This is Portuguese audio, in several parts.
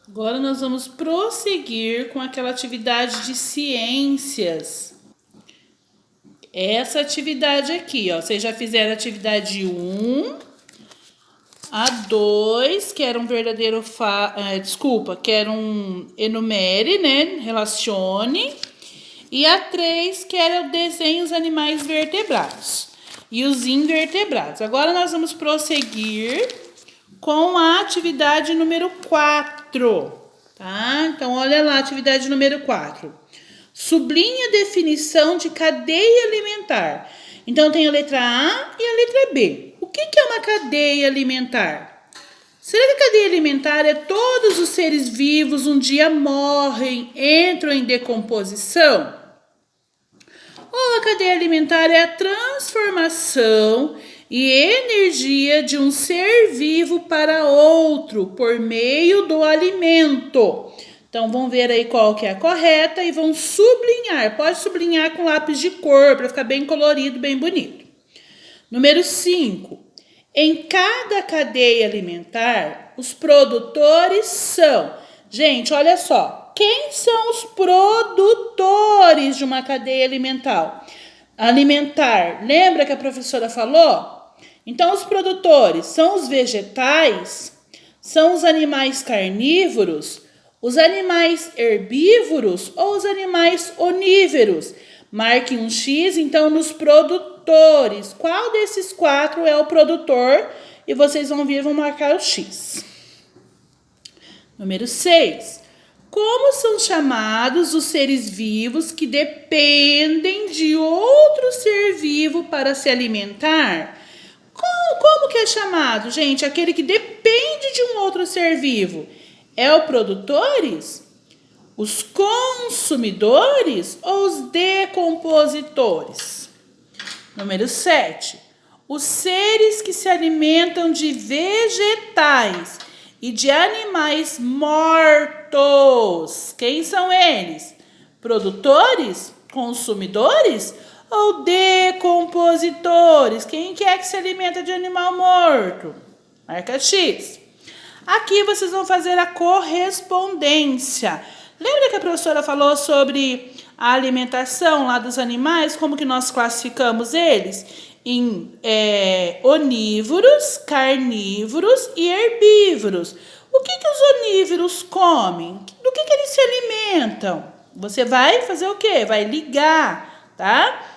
Agora nós vamos prosseguir com aquela atividade de ciências. Essa atividade aqui, ó, vocês já fizeram a atividade 1, a 2, que era um verdadeiro que era um enumere, né? Relacione. E a 3, que era o desenho os animais vertebrados e os invertebrados. Agora nós vamos prosseguir com a atividade número 4, tá? Então, olha lá a atividade número 4. Sublinhe a definição de cadeia alimentar. Então, tem a letra A e a letra B. O que é uma cadeia alimentar? Será que a cadeia alimentar é todos os seres vivos um dia morrem, entram em decomposição? Ou a cadeia alimentar é a transformação e energia de um ser vivo para outro por meio do alimento? Então, vamos ver aí qual que é a correta e vão sublinhar. Pode sublinhar com lápis de cor para ficar bem colorido, bem bonito. Número 5. Em cada cadeia alimentar, os produtores são... Gente, olha só. Quem são os produtores de uma cadeia alimentar? Lembra que a professora falou? Então, os produtores são os vegetais, são os animais carnívoros, os animais herbívoros ou os animais onívoros? Marque um X, então, nos produtores. Qual desses 4 é o produtor? E vocês vão vir e vão marcar o X. Número 6. Como são chamados os seres vivos que dependem de outro ser vivo para se alimentar? Como que é chamado, gente? Aquele que depende de um outro ser vivo. É o produtores? Os consumidores ou os decompositores? Número 7. Os seres que se alimentam de vegetais e de animais mortos. Quem são eles? Produtores? Consumidores? Ou decompositores? Quem que é que se alimenta de animal morto? Marca X. Aqui vocês vão fazer a correspondência. Lembra que a professora falou sobre a alimentação lá dos animais? Como que nós classificamos eles? Em onívoros, carnívoros e herbívoros. O que os onívoros comem? Do que eles se alimentam? Você vai fazer o quê? Vai ligar, tá?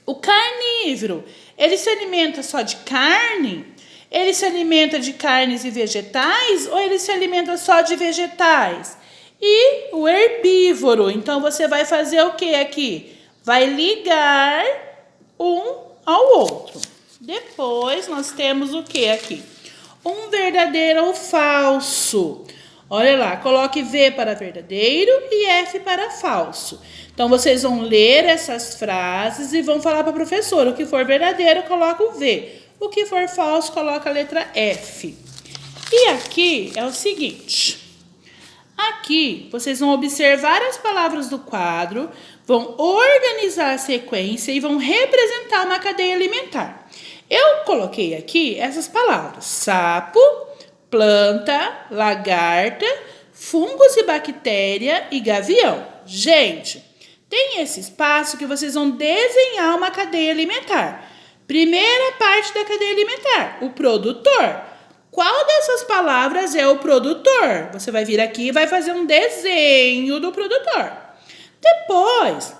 O carnívoro, ele se alimenta só de carne? Ele se alimenta de carnes e vegetais ou ele se alimenta só de vegetais? E o herbívoro, então você vai fazer o que aqui? Vai ligar um ao outro. Depois nós temos o que aqui? Um verdadeiro ou falso. Olha lá, coloque V para verdadeiro e F para falso. Então, vocês vão ler essas frases e vão falar para a professora. O que for verdadeiro, coloca o V. O que for falso, coloca a letra F. E aqui é o seguinte. Aqui, vocês vão observar as palavras do quadro, vão organizar a sequência e vão representar uma cadeia alimentar. Eu coloquei aqui essas palavras: sapo, planta, lagarta, fungos e bactéria e gavião. Gente, tem esse espaço que vocês vão desenhar uma cadeia alimentar. Primeira parte da cadeia alimentar, o produtor. Qual dessas palavras é o produtor? Você vai vir aqui e vai fazer um desenho do produtor. Depois,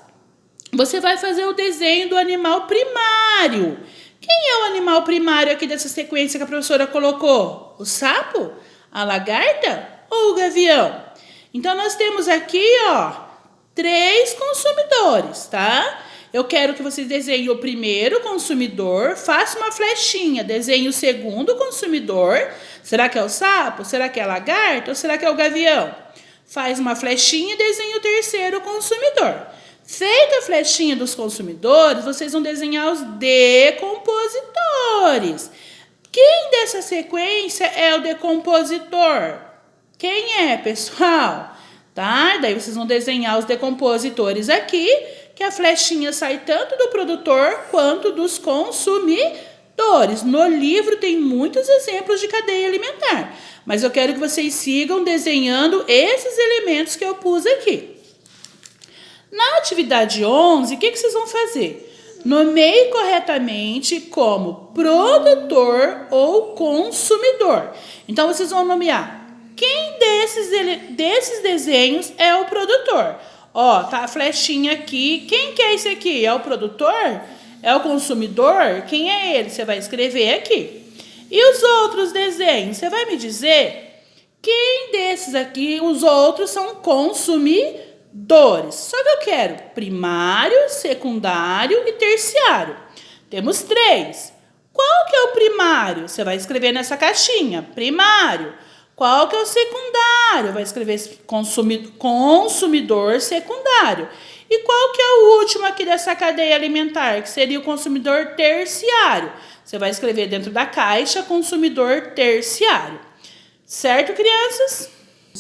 você vai fazer o desenho do animal primário. Quem é o animal primário aqui dessa sequência que a professora colocou? O sapo? A lagarta ou o gavião? Então, nós temos aqui, ó, 3 consumidores, tá? Eu quero que vocês desenhem o primeiro consumidor, faça uma flechinha, desenhe o segundo consumidor. Será que é o sapo? Será que é a lagarta? Ou será que é o gavião? Faz uma flechinha e desenhe o terceiro consumidor. Feita a flechinha dos consumidores, vocês vão desenhar os decompositores. Quem dessa sequência é o decompositor? Quem é, pessoal? Tá? Daí vocês vão desenhar os decompositores aqui, que a flechinha sai tanto do produtor quanto dos consumidores. consumidores. No livro tem muitos exemplos de cadeia alimentar, mas eu quero que vocês sigam desenhando esses elementos que eu pus aqui. Na atividade 11, o que vocês vão fazer? Nomeie corretamente como produtor ou consumidor. Então, vocês vão nomear quem desses desenhos é o produtor. Ó, tá a flechinha aqui. Quem que é esse aqui? É o produtor? É o consumidor? Quem é ele? Você vai escrever aqui. E os outros desenhos? Você vai me dizer quem desses aqui, os outros são consumidores. Só que eu quero primário, secundário e terciário. Temos 3. Qual que é o primário? Você vai escrever nessa caixinha, primário. Qual que é o secundário? Vai escrever consumidor secundário. E qual que é o último aqui dessa cadeia alimentar, que seria o consumidor terciário? Você vai escrever dentro da caixa consumidor terciário. Certo, crianças?